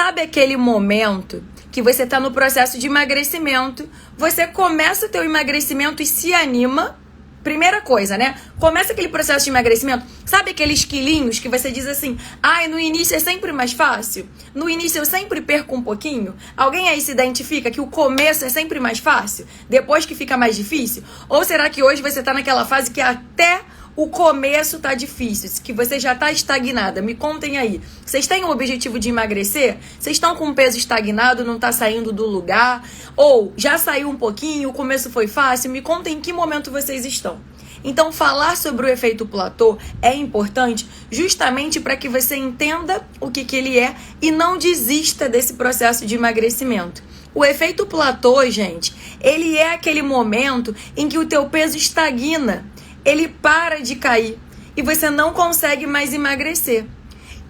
Sabe aquele momento que você está no processo de emagrecimento, você começa o teu emagrecimento e se anima? Primeira coisa, né? Começa aquele processo de emagrecimento. Sabe aqueles quilinhos que você diz assim: ai, no início é sempre mais fácil? No início eu sempre perco um pouquinho? Alguém aí se identifica que o começo é sempre mais fácil? Depois que fica mais difícil? Ou será que hoje você tá naquela fase que até o começo tá difícil, que você já tá estagnada? Me contem aí. Vocês têm o objetivo de emagrecer? Vocês estão com o peso estagnado, não tá saindo do lugar? Ou já saiu um pouquinho, o começo foi fácil? Me contem em que momento vocês estão. Então, falar sobre o efeito platô é importante justamente para que você entenda o que ele é e não desista desse processo de emagrecimento. O efeito platô, gente, ele é aquele momento em que o teu peso estagna. Ele para de cair e você não consegue mais emagrecer.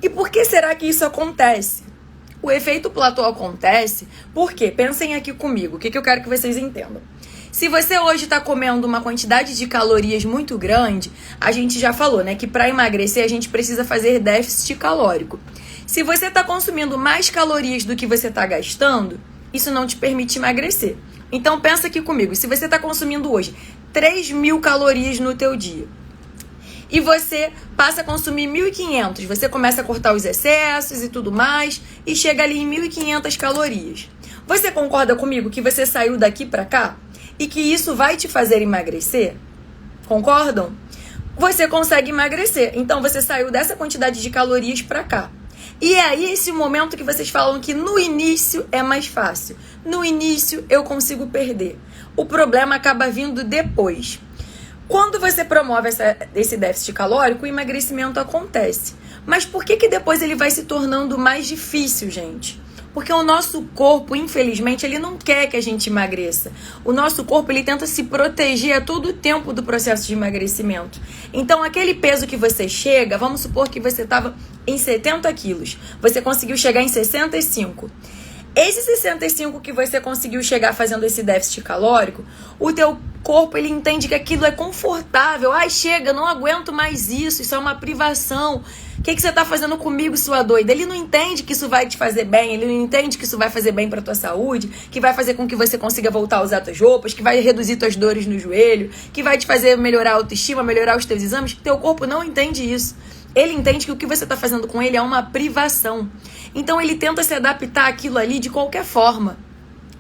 E por que será que isso acontece? O efeito platô acontece porque, pensem aqui comigo, o que eu quero que vocês entendam. Se você hoje está comendo uma quantidade de calorias muito grande, a gente já falou, né, que para emagrecer a gente precisa fazer déficit calórico. Se você está consumindo mais calorias do que você está gastando, isso não te permite emagrecer. Então pensa aqui comigo, se você está consumindo hoje 3.000 calorias no teu dia e você passa a consumir 1.500, você começa a cortar os excessos e tudo mais e chega ali em 1.500 calorias. Você concorda comigo que você saiu daqui para cá e que isso vai te fazer emagrecer? Concordam? Você consegue emagrecer, então você saiu dessa quantidade de calorias para cá. E é aí esse momento que vocês falam que no início é mais fácil. No início eu consigo perder. O problema acaba vindo depois. Quando você promove esse déficit calórico, o emagrecimento acontece. Mas por que depois ele vai se tornando mais difícil, gente? Porque o nosso corpo, infelizmente, ele não quer que a gente emagreça. O nosso corpo, ele tenta se proteger a todo o tempo do processo de emagrecimento. Então, aquele peso que você chega, vamos supor que você estava em 70 quilos. Você conseguiu chegar em 65. Esse 65 que você conseguiu chegar fazendo esse déficit calórico, o teu corpo, ele entende que aquilo é confortável. Ai, chega, não aguento mais isso é uma privação. O que você tá fazendo comigo, sua doida? Ele não entende que isso vai te fazer bem, ele não entende que isso vai fazer bem pra tua saúde, que vai fazer com que você consiga voltar a usar tuas roupas, que vai reduzir tuas dores no joelho, que vai te fazer melhorar a autoestima, melhorar os teus exames. Teu corpo não entende isso. Ele entende que o que você está fazendo com ele é uma privação. Então, ele tenta se adaptar àquilo ali de qualquer forma.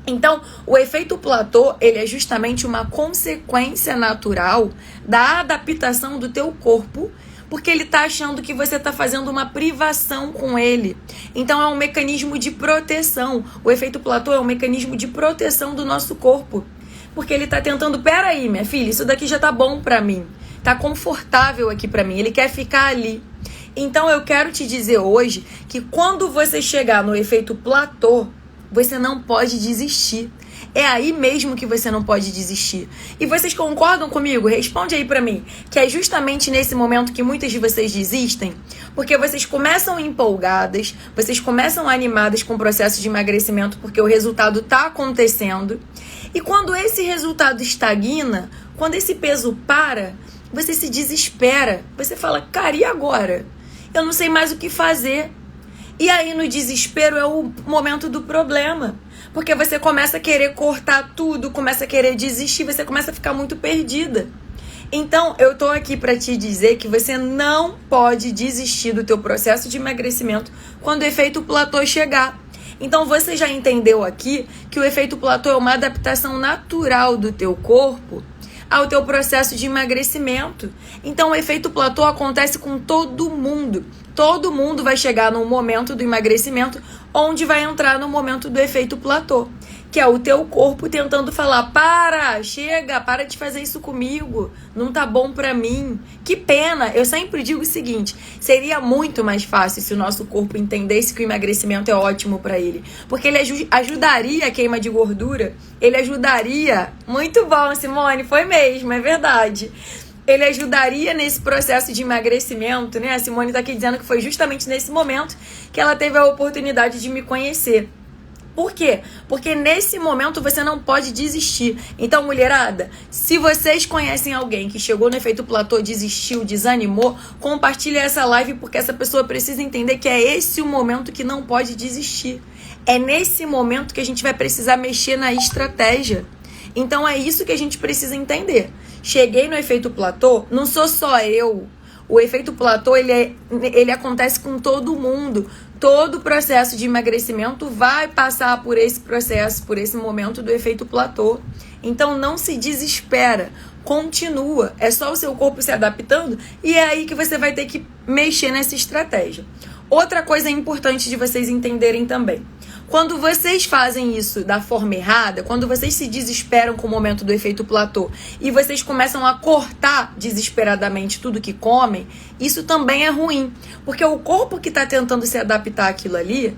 Então, o efeito platô, ele é justamente uma consequência natural da adaptação do teu corpo, porque ele está achando que você está fazendo uma privação com ele. Então, é um mecanismo de proteção. O efeito platô é um mecanismo de proteção do nosso corpo. Porque ele está tentando, peraí, minha filha, isso daqui já tá bom pra mim. Tá confortável aqui pra mim. Ele quer ficar ali. Então, eu quero te dizer hoje que quando você chegar no efeito platô, você não pode desistir. É aí mesmo que você não pode desistir. E vocês concordam comigo? Responde aí pra mim. Que é justamente nesse momento que muitas de vocês desistem. Porque vocês começam empolgadas, vocês começam animadas com o processo de emagrecimento porque o resultado tá acontecendo. E quando esse resultado estagna, quando esse peso para, você se desespera. Você fala, cara, e agora? Eu não sei mais o que fazer. E aí no desespero é o momento do problema. Porque você começa a querer cortar tudo, começa a querer desistir, você começa a ficar muito perdida. Então, eu tô aqui para te dizer que você não pode desistir do teu processo de emagrecimento quando o efeito platô chegar. Então, você já entendeu aqui que o efeito platô é uma adaptação natural do teu corpo ao teu processo de emagrecimento. Então, o efeito platô acontece com todo mundo. Todo mundo vai chegar num momento do emagrecimento onde vai entrar no momento do efeito platô, que é o teu corpo tentando falar, chega, para de fazer isso comigo, não tá bom pra mim. Que pena, eu sempre digo o seguinte, seria muito mais fácil se o nosso corpo entendesse que o emagrecimento é ótimo pra ele, porque ele ajudaria a queima de gordura, ele ajudaria, muito bom, Simone, foi mesmo, é verdade. Ele ajudaria nesse processo de emagrecimento, né? A Simone tá aqui dizendo que foi justamente nesse momento que ela teve a oportunidade de me conhecer. Por quê? Porque nesse momento você não pode desistir. Então, mulherada, se vocês conhecem alguém que chegou no efeito platô, desistiu, desanimou, compartilha essa live, porque essa pessoa precisa entender que é esse o momento que não pode desistir. É nesse momento que a gente vai precisar mexer na estratégia. Então é isso que a gente precisa entender. Cheguei no efeito platô, não sou só eu. O efeito platô, ele acontece com todo mundo. Todo processo de emagrecimento vai passar por esse processo, por esse momento do efeito platô. Então não se desespera, continua. É só o seu corpo se adaptando e é aí que você vai ter que mexer nessa estratégia. Outra coisa importante de vocês entenderem também. Quando vocês fazem isso da forma errada, quando vocês se desesperam com o momento do efeito platô e vocês começam a cortar desesperadamente tudo que comem, isso também é ruim. Porque o corpo que está tentando se adaptar àquilo ali,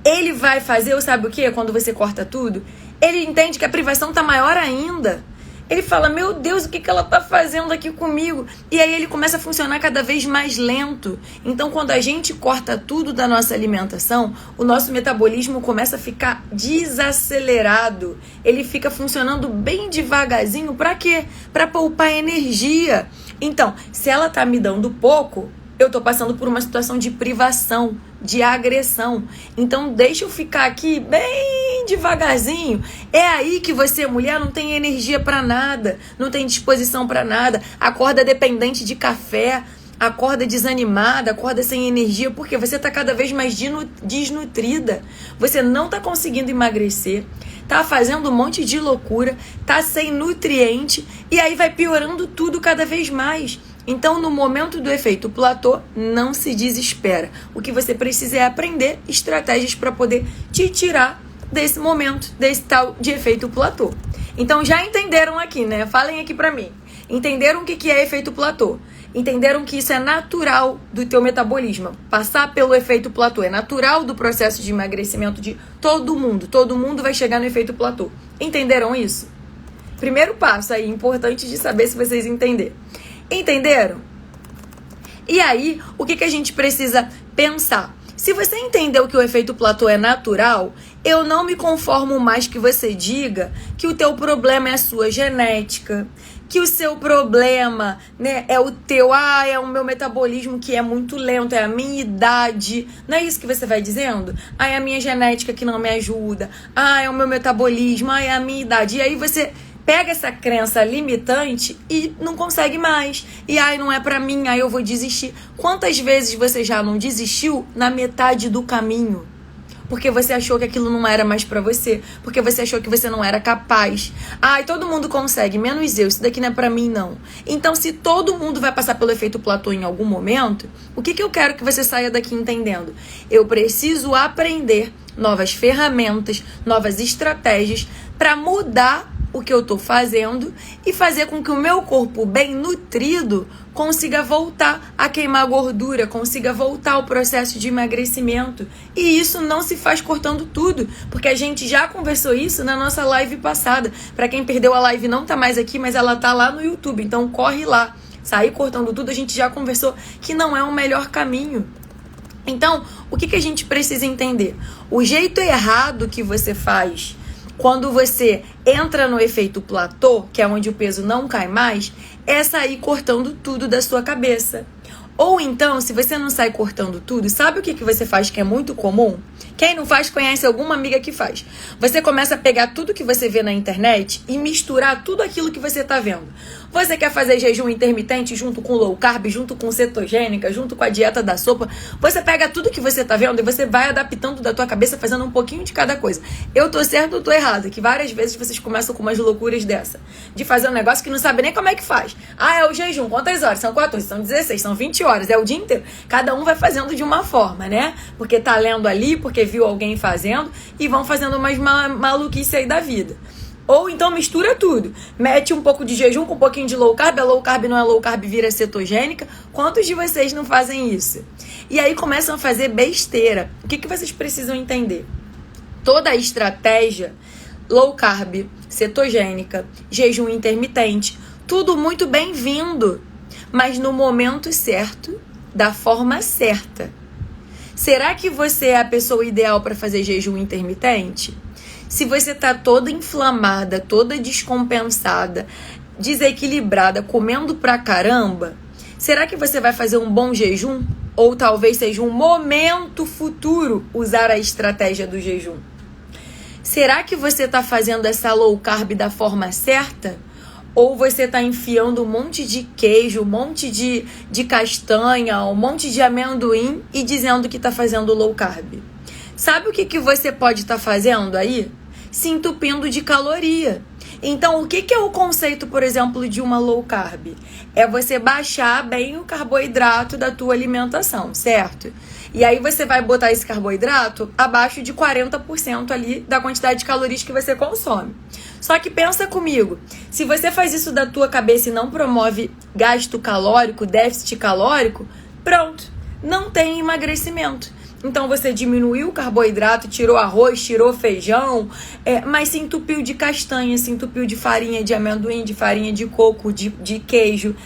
ele vai fazer, sabe o quê? Quando você corta tudo, ele entende que a privação está maior ainda. Ele fala, meu Deus, o que ela tá fazendo aqui comigo? E aí ele começa a funcionar cada vez mais lento. Então, quando a gente corta tudo da nossa alimentação, o nosso metabolismo começa a ficar desacelerado. Ele fica funcionando bem devagarzinho. Pra quê? Pra poupar energia. Então, se ela tá me dando pouco, eu tô passando por uma situação de privação, de agressão. Então, deixa eu ficar aqui bem devagarzinho. É aí que você, mulher, não tem energia pra nada, não tem disposição pra nada, acorda dependente de café, acorda desanimada, acorda sem energia, porque você tá cada vez mais desnutrida. Você não tá conseguindo emagrecer, tá fazendo um monte de loucura, tá sem nutriente, e aí vai piorando tudo cada vez mais. Então, no momento do efeito platô, não se desespera. O que você precisa é aprender estratégias para poder te tirar desse momento, desse tal de efeito platô. Então, já entenderam aqui, né? Falem aqui para mim. Entenderam o que é efeito platô? Entenderam que isso é natural do teu metabolismo. Passar pelo efeito platô é natural do processo de emagrecimento de todo mundo. Todo mundo vai chegar no efeito platô. Entenderam isso? Primeiro passo aí, importante de saber se vocês entenderam. Entenderam? E aí, o que a gente precisa pensar? Se você entendeu que o efeito platô é natural, eu não me conformo mais que você diga que o teu problema é a sua genética, que o seu problema, né, é o teu, é o meu metabolismo que é muito lento, é a minha idade. Não é isso que você vai dizendo? É a minha genética que não me ajuda. É o meu metabolismo, é a minha idade. E aí você pega essa crença limitante e não consegue mais. E não é pra mim, eu vou desistir. Quantas vezes você já não desistiu na metade do caminho? Porque você achou que aquilo não era mais pra você. Porque você achou que você não era capaz. Todo mundo consegue, menos eu. Isso daqui não é pra mim, não. Então, se todo mundo vai passar pelo efeito platô em algum momento, o que eu quero que você saia daqui entendendo? Eu preciso aprender novas ferramentas, novas estratégias pra mudar o que eu tô fazendo e fazer com que o meu corpo bem nutrido consiga voltar a queimar gordura, consiga voltar ao processo de emagrecimento. E isso não se faz cortando tudo, porque a gente já conversou isso na nossa live passada. Para quem perdeu a live, não tá mais aqui, mas ela tá lá no YouTube, então corre lá. Sair cortando tudo, a gente já conversou que não é o melhor caminho. Então, o que a gente precisa entender? O jeito errado que você faz quando você entra no efeito platô, que é onde o peso não cai mais, é sair cortando tudo da sua cabeça. Ou então, se você não sai cortando tudo, sabe o que você faz que é muito comum? Quem não faz, conhece alguma amiga que faz. Você começa a pegar tudo que você vê na internet e misturar tudo aquilo que você tá vendo. Você quer fazer jejum intermitente junto com low carb, junto com cetogênica, junto com a dieta da sopa. Você pega tudo que você tá vendo e você vai adaptando da tua cabeça, fazendo um pouquinho de cada coisa. Eu tô certo ou tô errado? Que várias vezes vocês começam com umas loucuras dessa. De fazer um negócio que não sabe nem como é que faz. É o jejum. Quantas horas? São 14, são 16, são 20 horas. É o dia inteiro. Cada um vai fazendo de uma forma, né? Porque tá lendo ali, porque viu alguém fazendo e vão fazendo umas maluquices aí da vida. Ou então mistura tudo. Mete um pouco de jejum com um pouquinho de low carb. A low carb não é low carb, vira cetogênica. Quantos de vocês não fazem isso? E aí começam a fazer besteira. O que vocês precisam entender? Toda a estratégia, low carb, cetogênica, jejum intermitente, tudo muito bem-vindo. Mas no momento certo, da forma certa. Será que você é a pessoa ideal para fazer jejum intermitente? Se você tá toda inflamada, toda descompensada, desequilibrada, comendo pra caramba, será que você vai fazer um bom jejum? Ou talvez seja um momento futuro usar a estratégia do jejum? Será que você está fazendo essa low carb da forma certa? Ou você está enfiando um monte de queijo, um monte de castanha, um monte de amendoim e dizendo que está fazendo low carb? Sabe o que você pode estar fazendo aí? Se entupindo de caloria. Então, o que é o conceito, por exemplo, de uma low carb? É você baixar bem o carboidrato da tua alimentação, certo? E aí você vai botar esse carboidrato abaixo de 40% ali da quantidade de calorias que você consome. Só que pensa comigo, se você faz isso da tua cabeça e não promove gasto calórico, déficit calórico, pronto, não tem emagrecimento. Então você diminuiu o carboidrato, tirou arroz, tirou feijão, mas se entupiu de castanha, se entupiu de farinha de amendoim, de farinha de coco, de queijo.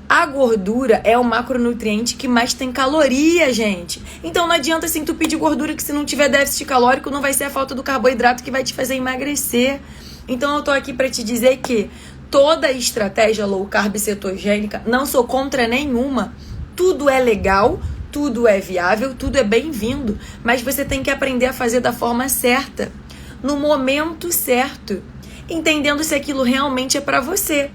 A gordura é o macronutriente que mais tem caloria, gente. Então não adianta se entupir de gordura, que se não tiver déficit calórico, não vai ser a falta do carboidrato que vai te fazer emagrecer. Então eu tô aqui para te dizer que toda estratégia low carb cetogênica, não sou contra nenhuma, tudo é legal, tudo é viável, tudo é bem-vindo, mas você tem que aprender a fazer da forma certa, no momento certo, entendendo se aquilo realmente é para você.